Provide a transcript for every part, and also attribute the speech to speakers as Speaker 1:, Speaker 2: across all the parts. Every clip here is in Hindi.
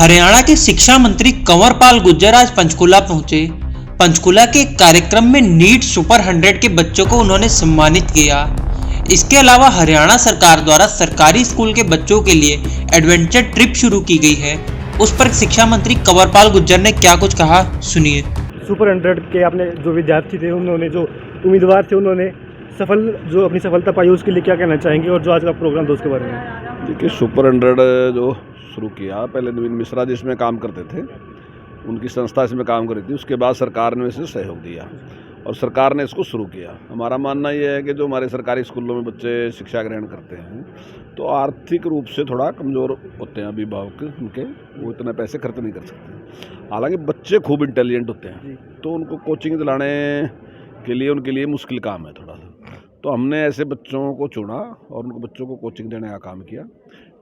Speaker 1: हरियाणा के शिक्षा मंत्री कंवरपाल गुर्जर आज पंचकुला पहुंचे। पंचकुला के एक कार्यक्रम में नीट सुपर 100 के बच्चों को उन्होंने सम्मानित किया। इसके अलावा हरियाणा सरकार द्वारा सरकारी स्कूल के बच्चों के लिए एडवेंचर ट्रिप शुरू की गई है। उस पर शिक्षा मंत्री कंवरपाल गुर्जर ने क्या कुछ कहा, सुनिए।
Speaker 2: सुपर 100 के अपने जो विद्यार्थी थे, उन्होंने जो उम्मीदवार थे, उन्होंने अपनी सफलता पाई, उसके लिए क्या कहना चाहेंगे और जो आज का प्रोग्राम था उसके बारे में?
Speaker 3: देखिए, सुपर 100 जो शुरू किया, पहले नवीन मिश्रा जिसमें काम करते थे, उनकी संस्था इसमें काम कर रही थी। उसके बाद सरकार ने इसे सहयोग दिया और सरकार ने इसको शुरू किया। हमारा मानना यह है कि जो हमारे सरकारी स्कूलों में बच्चे शिक्षा ग्रहण करते हैं तो आर्थिक रूप से थोड़ा कमज़ोर होते हैं अभिभावक, उनके वो इतना पैसे खर्च नहीं कर सकते। हालांकि बच्चे खूब इंटेलिजेंट होते हैं, तो उनको कोचिंग दिलाने के लिए उनके लिए मुश्किल काम है थोड़ा सा। तो हमने ऐसे बच्चों को चुना और उनको बच्चों को कोचिंग देने का काम किया।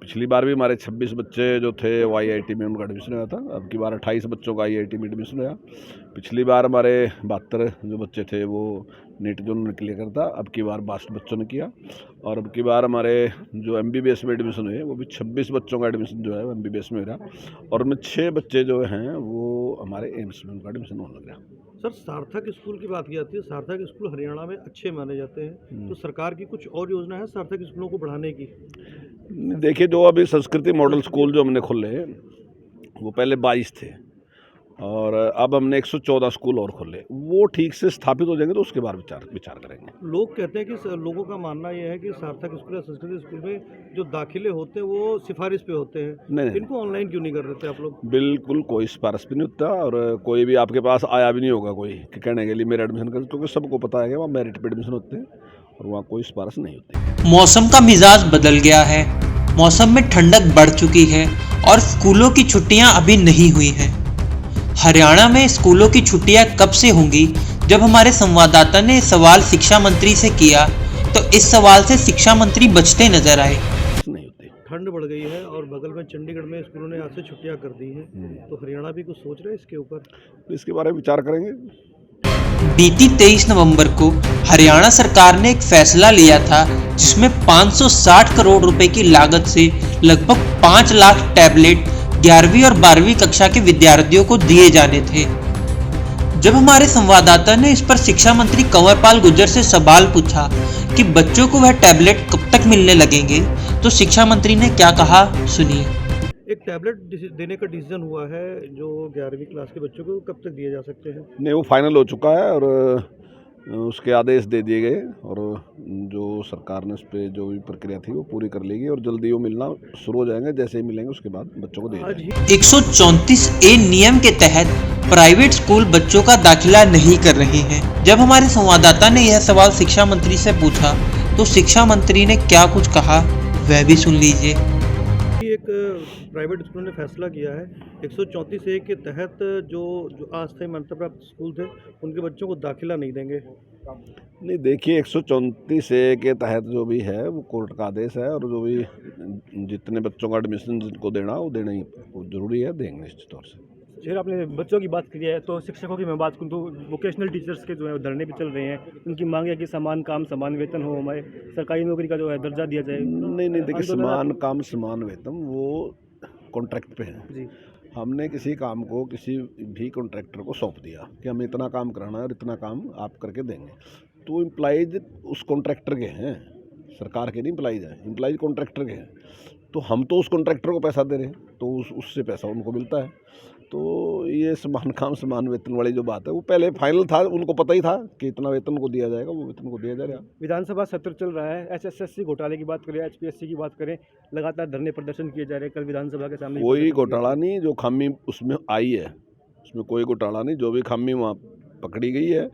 Speaker 3: पिछली बार भी हमारे 26 बच्चे जो थे वो IIT में उनका एडमिशन हुआ था। अब की बार 28 बच्चों का IIT में एडमिशन हुआ। पिछली बार हमारे 72 जो बच्चे थे वो नीट जो उन्होंने क्लियर कर था। अब की बार 62 बच्चों ने किया। और अब की बार हमारे जो MBBS में एडमिशन हुए वो भी 26 बच्चों का एडमिशन जो है वो MBBS में हो रहा। और उनमें 6 बच्चे जो हैं वो हमारे एम्स में उनका एडमिशन होने लग गया।
Speaker 4: सर, सार्थक स्कूल की बात की जाती है। सार्थक स्कूल हरियाणा में अच्छे माने जाते हैं, तो सरकार की कुछ और योजना है सार्थक स्कूलों को बढ़ाने की?
Speaker 3: देखिए, जो अभी संस्कृति मॉडल स्कूल जो हमने खोले वो पहले 22 थे और अब हमने 114 स्कूल और खोले। वो ठीक से स्थापित हो जाएंगे तो उसके बाद विचार करेंगे।
Speaker 4: लोग कहते हैं कि लोगों का मानना यह है कि सार्थक स्कूल या संस्कृति स्कूल में जो दाखिले होते हैं वो सिफारिश पे होते हैं।
Speaker 3: नहीं,
Speaker 4: इनको ऑनलाइन क्यों नहीं कर देते आप लोग?
Speaker 3: बिल्कुल कोई सिफारिश भी नहीं होता और कोई भी आपके पास आया भी नहीं होगा कोई कि कहने के लिए मेरा एडमिशन कर, क्योंकि सबको पता है कि वहाँ मेरिट पे एडमिशन होते हैं और वहाँ कोई सिफारिश नहीं होती।
Speaker 1: मौसम का मिजाज बदल गया है। मौसम में ठंडक बढ़ चुकी है और स्कूलों की छुट्टियां अभी नहीं हुई हैं। हरियाणा में स्कूलों की छुट्टियां कब से होंगी? जब हमारे संवाददाता ने सवाल शिक्षा मंत्री से किया तो इस सवाल से शिक्षा मंत्री बचते नजर आए।
Speaker 3: नहीं होती।
Speaker 4: ठंड बढ़ गई है और बगल में चंडीगढ़ में स्कूलों ने आज से छुट्टियां कर दी हैं, तो हरियाणा भी कुछ सोच रहे हैं इसके ऊपर?
Speaker 3: इसके बारे में विचार करेंगे।
Speaker 1: बीती 23 नवंबर को हरियाणा सरकार ने एक फैसला लिया था जिसमें 560 करोड़ रुपए की लागत से लगभग 5 लाख टैबलेट 11वीं और 12वीं कक्षा के विद्यार्थियों को दिए जाने थे। जब हमारे संवाददाता ने इस पर शिक्षा मंत्री कंवरपाल गुर्जर से सवाल पूछा कि बच्चों को वह टैबलेट कब तक मिलने लगेंगे, तो शिक्षा मंत्री ने क्या कहा, सुनिए।
Speaker 4: एक टैबलेट देने का डिसीजन हुआ है जो 11वीं क्लास के बच्चों को कब तक दिए जा सकते हैं?
Speaker 3: नहीं, वो फाइनल हो चुका है और उसके आदेश दे दिए गए और जो सरकार ने उस पर जो भी प्रक्रिया थी वो पूरी कर लेगी और जल्दी वो मिलना शुरू हो जाएंगे। जैसे ही मिलेंगे उसके बाद बच्चों को दे देंगे।
Speaker 1: 134A नियम के तहत प्राइवेट स्कूल बच्चों का दाखिला नहीं कर रहे हैं। जब हमारे संवाददाता ने यह सवाल शिक्षा मंत्री से पूछा तो शिक्षा मंत्री ने क्या कुछ कहा, वह भी सुन लीजिए।
Speaker 4: एक प्राइवेट स्कूल ने फैसला किया है 134A के तहत जो अस्थायी मान्यता प्राप्त स्कूल थे उनके बच्चों को दाखिला नहीं देंगे।
Speaker 3: नहीं, देखिए, 134A के तहत जो भी है वो कोर्ट का आदेश है और जो भी जितने बच्चों का एडमिशन जिनको देना वो देना ही जरूरी है, देंगे निश्चित तौर से।
Speaker 2: फिर आपने बच्चों की बात की है तो शिक्षकों की मैं बात करूँ तो वोकेशनल टीचर्स के जो है धरने भी चल रहे हैं। उनकी मांग है कि समान काम समान वेतन हो, हमारे सरकारी नौकरी का जो है दर्जा दिया जाए।
Speaker 3: नहीं, देखिए, समान काम समान वेतन वो कॉन्ट्रैक्ट पे है
Speaker 2: जी।
Speaker 3: हमने किसी काम को किसी भी कॉन्ट्रैक्टर को सौंप दिया कि हमें इतना काम कराना है और इतना काम आप करके देंगे, तो एम्प्लॉइज उस कॉन्ट्रैक्टर के हैं, सरकार के नहीं एम्प्लॉइज हैं। एम्प्लॉइज कॉन्ट्रैक्टर के हैं, तो हम तो उस कॉन्ट्रैक्टर को पैसा दे रहे हैं तो उससे पैसा उनको मिलता है। तो ये समान काम समान वेतन वाली जो बात है वो पहले फाइनल था, उनको पता ही था कि इतना वेतन को दिया जाएगा, वो वेतन को दिया जाएगा।
Speaker 2: विधानसभा सत्र चल रहा है, SSC घोटाले की बात करें, HPSC की बात करें, लगातार धरने प्रदर्शन किए जा रहे हैं। कल विधानसभा के सामने
Speaker 3: कोई घोटाला नहीं, जो खामी उसमें आई है उसमें कोई घोटाला नहीं। जो भी खामी वहाँ पकड़ी गई है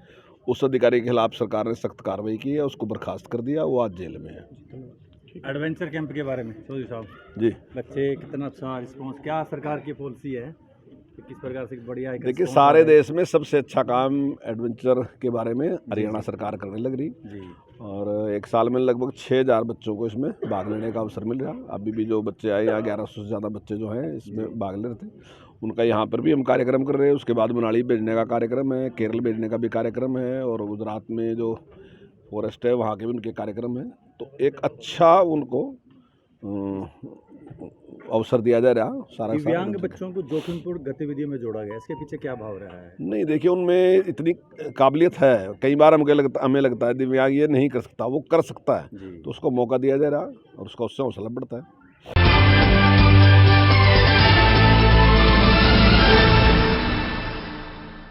Speaker 3: उस अधिकारी के खिलाफ सरकार ने सख्त कार्रवाई की है, उसको बर्खास्त कर दिया, वो आज जेल में है।
Speaker 5: एडवेंचर कैंप के बारे में चौधरी साहब
Speaker 3: जी,
Speaker 5: बच्चे कितना अच्छा रिस्पांस, क्या सरकार की पॉलिसी है, किस प्रकार से बढ़िया है?
Speaker 3: देखिए, सारे देश में सबसे अच्छा काम एडवेंचर के बारे में हरियाणा सरकार करने लग रही
Speaker 5: जी।
Speaker 3: और एक साल में लगभग 6000 बच्चों को इसमें भाग लेने का अवसर मिल रहा। अभी भी जो बच्चे आए, यहाँ 1100 से ज़्यादा बच्चे जो हैं इसमें भाग ले रहे थे, उनका यहाँ पर भी हम कार्यक्रम कर रहे हैं। उसके बाद मनाली भेजने का कार्यक्रम है, केरल भेजने का भी कार्यक्रम है और गुजरात में जो फॉरेस्ट है वहाँ के भी उनके कार्यक्रम हैं। तो एक अच्छा उनको अवसर दिया जा रहा सारा
Speaker 5: दिव्यांग बच्चों को जोखिमपूर्ण गतिविधियों में जोड़ा गया, इसके पीछे क्या भाव रहा है?
Speaker 3: नहीं, देखिए उनमें इतनी काबिलियत है, कई बार हमें लगता है दिव्यांग ये नहीं कर सकता, वो कर सकता है,
Speaker 5: जी।
Speaker 3: तो उसको मौका दिया जा रहा और उसका उससे हौसला बढ़ता है।